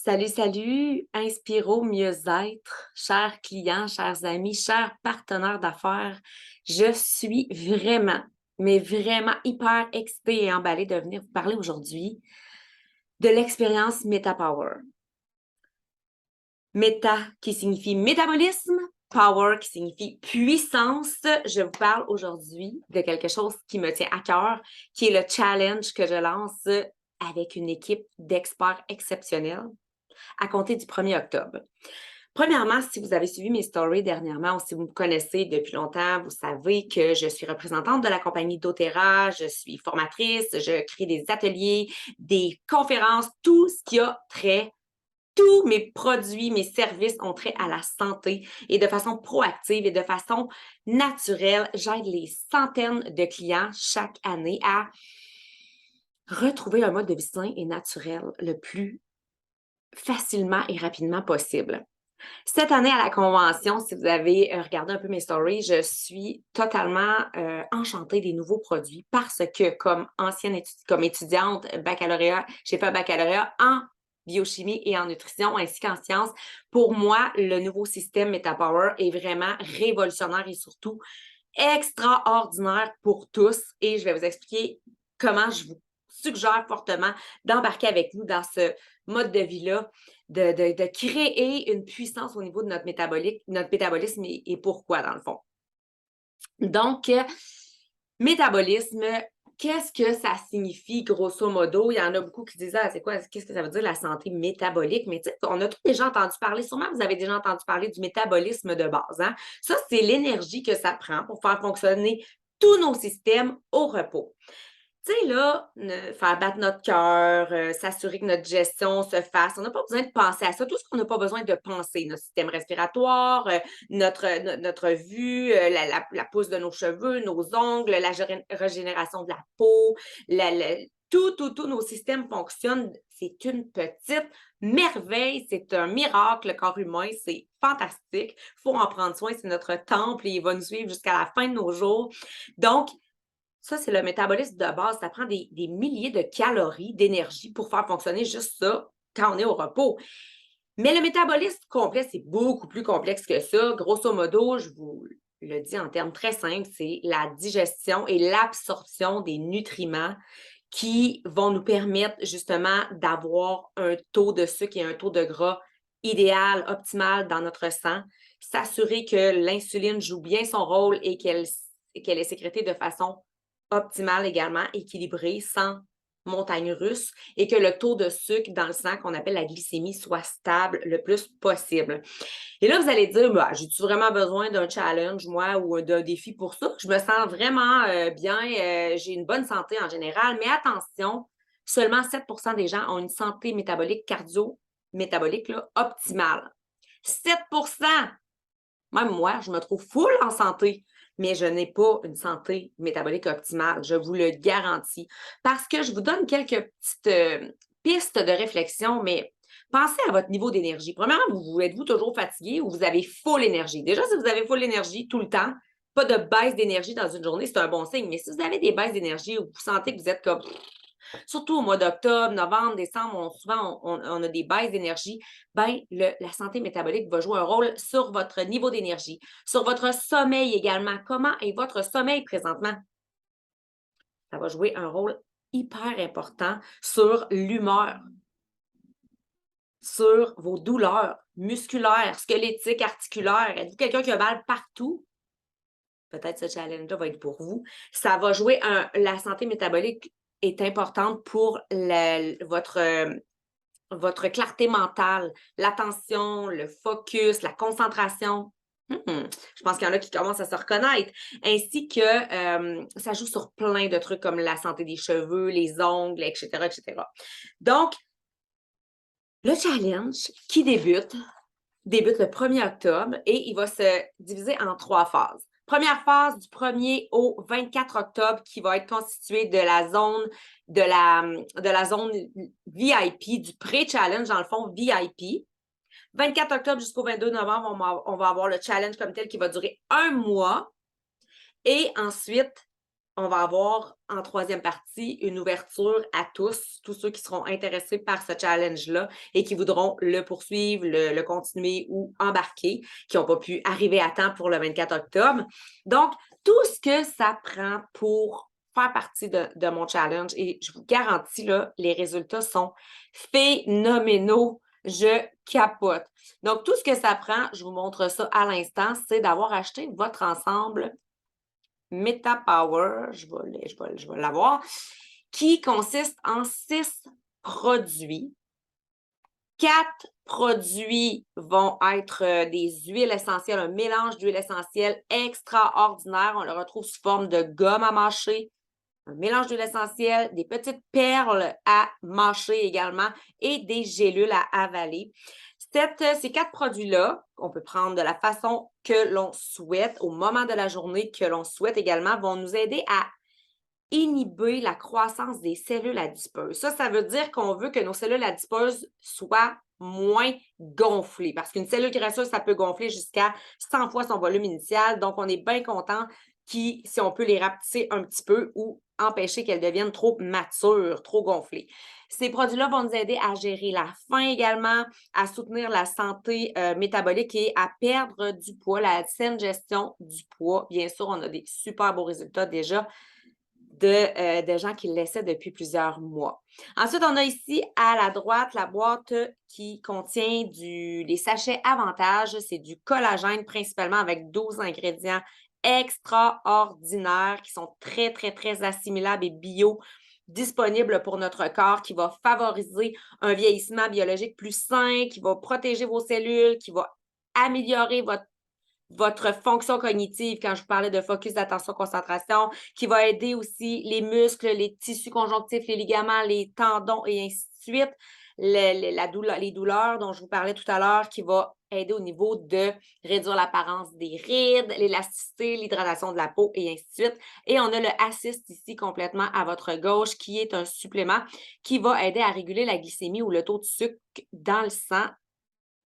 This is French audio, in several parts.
Salut, salut, Inspiro mieux-être, chers clients, chers amis, chers partenaires d'affaires. Je suis vraiment, mais vraiment hyper excitée et emballée de venir vous parler aujourd'hui de l'expérience MetaPower. Meta qui signifie métabolisme, power qui signifie puissance. Je vous parle aujourd'hui de quelque chose qui me tient à cœur, qui est le challenge que je lance avec une équipe d'experts exceptionnels à compter du 1er octobre. Premièrement, si vous avez suivi mes stories dernièrement ou si vous me connaissez depuis longtemps, vous savez que je suis représentante de la compagnie doTERRA, je suis formatrice, je crée des ateliers, des conférences, tout ce qui a trait, tous mes produits, mes services ont trait à la santé et de façon proactive et de façon naturelle, j'aide les centaines de clients chaque année à retrouver un mode de vie sain et naturel le plus facilement et rapidement possible. Cette année à la convention, si vous avez regardé un peu mes stories, je suis totalement enchantée des nouveaux produits parce que comme étudiante baccalauréat, j'ai fait un baccalauréat en biochimie et en nutrition ainsi qu'en sciences. Pour moi, le nouveau système MetaPower est vraiment révolutionnaire et surtout extraordinaire pour tous et je vais vous expliquer comment je vous suggère fortement d'embarquer avec nous dans ce mode de vie-là, de créer une puissance au niveau de notre métabolisme et pourquoi, dans le fond. Donc, métabolisme, qu'est-ce que ça signifie, grosso modo? Il y en a beaucoup qui disent, ah, c'est quoi, qu'est-ce que ça veut dire la santé métabolique? Mais tu sais, on a tous déjà entendu parler, sûrement vous avez déjà entendu parler du métabolisme de base, hein? Ça, c'est l'énergie que ça prend pour faire fonctionner tous nos systèmes au repos. Tu sais, là, faire battre notre cœur, s'assurer que notre gestion se fasse. On n'a pas besoin de penser à ça. Tout ce qu'on n'a pas besoin de penser, notre système respiratoire, notre vue, la pousse de nos cheveux, nos ongles, la régénération de la peau, tous nos systèmes fonctionnent. C'est une petite merveille, c'est un miracle, le corps humain, c'est fantastique. Il faut en prendre soin, c'est notre temple et il va nous suivre jusqu'à la fin de nos jours. Donc, ça, c'est le métabolisme de base. Ça prend des milliers de calories d'énergie pour faire fonctionner juste ça quand on est au repos. Mais le métabolisme complet, c'est beaucoup plus complexe que ça. Grosso modo, je vous le dis en termes très simples, c'est la digestion et l'absorption des nutriments qui vont nous permettre justement d'avoir un taux de sucre et un taux de gras idéal, optimal dans notre sang, s'assurer que l'insuline joue bien son rôle et qu'elle est sécrétée de façon optimale également, équilibrée, sans montagne russe, et que le taux de sucre dans le sang, qu'on appelle la glycémie, soit stable le plus possible. Et là, vous allez dire, bah, j'ai-tu vraiment besoin d'un challenge, moi, ou d'un défi pour ça? Je me sens vraiment bien, j'ai une bonne santé en général, mais attention, seulement 7% des gens ont une santé métabolique, cardio-métabolique là, optimale. 7%! Même moi, je me trouve full en santé, mais je n'ai pas une santé métabolique optimale, je vous le garantis. Parce que je vous donne quelques petites pistes de réflexion, mais pensez à votre niveau d'énergie. Premièrement, êtes-vous toujours fatigué ou vous avez full énergie? Déjà, si vous avez full énergie tout le temps, pas de baisse d'énergie dans une journée, c'est un bon signe. Mais si vous avez des baisses d'énergie ou vous sentez que vous êtes comme surtout au mois d'octobre, novembre, décembre, souvent on a des baisses d'énergie, ben, la santé métabolique va jouer un rôle sur votre niveau d'énergie, sur votre sommeil également. Comment est votre sommeil présentement? Ça va jouer un rôle hyper important sur l'humeur, sur vos douleurs musculaires, squelettiques, articulaires. Êtes-vous quelqu'un qui a mal partout? Peut-être ce challenge-là va être pour vous. Ça va jouer la santé métabolique est importante pour votre clarté mentale, l'attention, le focus, la concentration. Je pense qu'il y en a qui commencent à se reconnaître. Ainsi que ça joue sur plein de trucs comme la santé des cheveux, les ongles, etc., etc. Donc, le challenge qui débute le 1er octobre et il va se diviser en 3 phases. Première phase du 1er au 24 octobre qui va être constituée de la zone VIP, du pré-challenge, dans le fond VIP. 24 octobre jusqu'au 22 novembre, on va avoir le challenge comme tel qui va durer un mois. Et ensuite, on va avoir en troisième partie une ouverture à tous ceux qui seront intéressés par ce challenge-là et qui voudront le poursuivre, le continuer ou embarquer, qui n'ont pas pu arriver à temps pour le 24 octobre. Donc, tout ce que ça prend pour faire partie de mon challenge, et je vous garantis, là, les résultats sont phénoménaux. Je capote. Donc, tout ce que ça prend, je vous montre ça à l'instant, c'est d'avoir acheté votre ensemble Meta Power, je vais l'avoir, qui consiste en 6 produits. 4 produits vont être des huiles essentielles, un mélange d'huiles essentielles extraordinaire. On le retrouve sous forme de gomme à mâcher, un mélange d'huile essentielle, des petites perles à mâcher également et des gélules à avaler. Ces 4 produits-là, on peut prendre de la façon que l'on souhaite, au moment de la journée que l'on souhaite également, vont nous aider à inhiber la croissance des cellules adipeuses. Ça veut dire qu'on veut que nos cellules adipeuses soient moins gonflées. Parce qu'une cellule graisseuse, ça peut gonfler jusqu'à 100 fois son volume initial. Donc, on est bien content si on peut les rapetisser un petit peu ou empêcher qu'elles deviennent trop matures, trop gonflées. Ces produits-là vont nous aider à gérer la faim également, à soutenir la santé métabolique et à perdre du poids, la saine gestion du poids. Bien sûr, on a des super beaux résultats déjà de gens qui le laissaient depuis plusieurs mois. Ensuite, on a ici à la droite la boîte qui contient les sachets Avantage. C'est du collagène principalement avec 12 ingrédients extraordinaires qui sont très, très, très assimilables et bio disponibles pour notre corps, qui va favoriser un vieillissement biologique plus sain, qui va protéger vos cellules, qui va améliorer votre fonction cognitive, quand je vous parlais de focus, d'attention, concentration, qui va aider aussi les muscles, les tissus conjonctifs, les ligaments, les tendons et ainsi de suite. Les douleurs dont je vous parlais tout à l'heure, qui va aider au niveau de réduire l'apparence des rides, l'élasticité, l'hydratation de la peau et ainsi de suite. Et on a le Assist ici complètement à votre gauche, qui est un supplément qui va aider à réguler la glycémie ou le taux de sucre dans le sang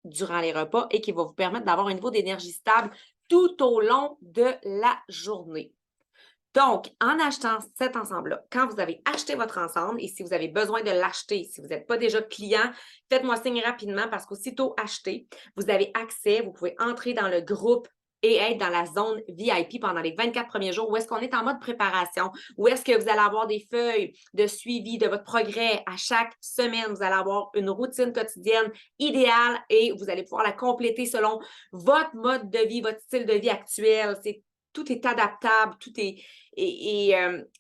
durant les repas et qui va vous permettre d'avoir un niveau d'énergie stable tout au long de la journée. Donc, en achetant cet ensemble-là, quand vous avez acheté votre ensemble et si vous avez besoin de l'acheter, si vous n'êtes pas déjà client, faites-moi signe rapidement parce qu'aussitôt acheté, vous avez accès, vous pouvez entrer dans le groupe et être dans la zone VIP pendant les 24 premiers jours où est-ce qu'on est en mode préparation, où est-ce que vous allez avoir des feuilles de suivi de votre progrès à chaque semaine. Vous allez avoir une routine quotidienne idéale et vous allez pouvoir la compléter selon votre mode de vie, votre style de vie actuel. Tout est adaptable, tout est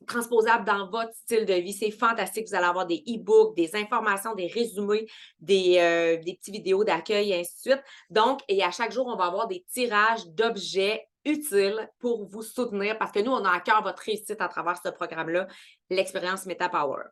transposable dans votre style de vie. C'est fantastique. Vous allez avoir des e-books, des informations, des résumés, des petites vidéos d'accueil et ainsi de suite. Donc, et à chaque jour, on va avoir des tirages d'objets utiles pour vous soutenir parce que nous, on a à cœur votre réussite à travers ce programme-là, l'expérience MetaPower.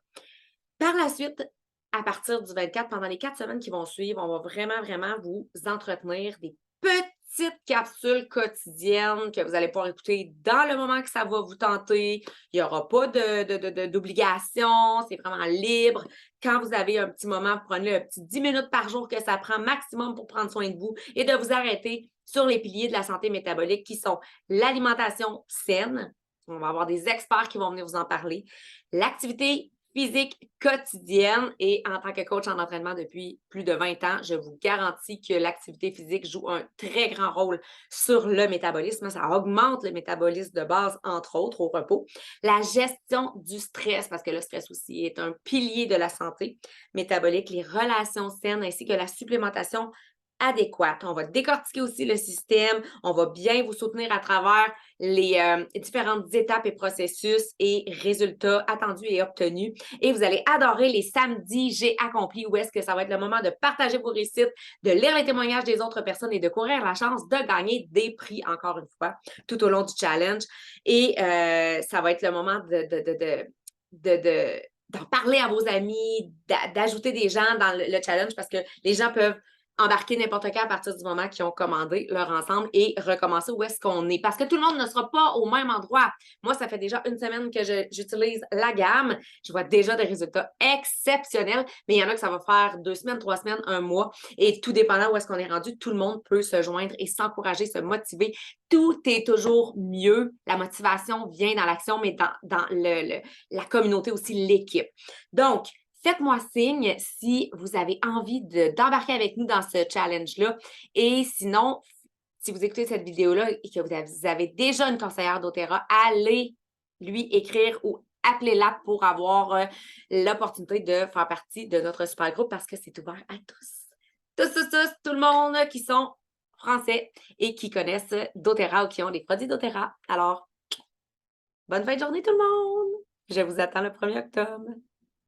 Par la suite, à partir du 24, pendant les 4 semaines qui vont suivre, on va vraiment, vraiment vous entretenir des petites capsules quotidiennes que vous allez pouvoir écouter dans le moment que ça va vous tenter. Il n'y aura pas d'obligation, c'est vraiment libre. Quand vous avez un petit moment, prenez un petit 10 minutes par jour que ça prend maximum pour prendre soin de vous et de vous arrêter sur les piliers de la santé métabolique qui sont l'alimentation saine. On va avoir des experts qui vont venir vous en parler. L'activité physique quotidienne et en tant que coach en entraînement depuis plus de 20 ans, je vous garantis que l'activité physique joue un très grand rôle sur le métabolisme. Ça augmente le métabolisme de base, entre autres, au repos. La gestion du stress, parce que le stress aussi est un pilier de la santé métabolique, les relations saines ainsi que la supplémentation adéquate. On va décortiquer aussi le système, on va bien vous soutenir à travers les différentes étapes et processus et résultats attendus et obtenus. Et vous allez adorer les samedis J'ai accompli, où est-ce que ça va être le moment de partager vos réussites, de lire les témoignages des autres personnes et de courir la chance de gagner des prix, encore une fois, tout au long du challenge. Et ça va être le moment d'en parler à vos amis, d'ajouter des gens dans le challenge parce que les gens peuvent embarquer n'importe quand à partir du moment qu'ils ont commandé leur ensemble et recommencer où est-ce qu'on est. Parce que tout le monde ne sera pas au même endroit. Moi, ça fait déjà une semaine que j'utilise la gamme. Je vois déjà des résultats exceptionnels, mais il y en a que ça va faire 2 semaines, 3 semaines, un mois. Et tout dépendant où est-ce qu'on est rendu, tout le monde peut se joindre et s'encourager, se motiver. Tout est toujours mieux. La motivation vient dans l'action, mais dans la communauté aussi, l'équipe. Donc, faites-moi signe si vous avez envie d'embarquer avec nous dans ce challenge-là. Et sinon, si vous écoutez cette vidéo-là et que vous avez déjà une conseillère doTERRA, allez lui écrire ou appelez-la pour avoir l'opportunité de faire partie de notre super groupe parce que c'est ouvert à tous. Tous, tout le monde qui sont français et qui connaissent doTERRA ou qui ont des produits doTERRA. Alors, bonne fin de journée tout le monde! Je vous attends le 1er octobre.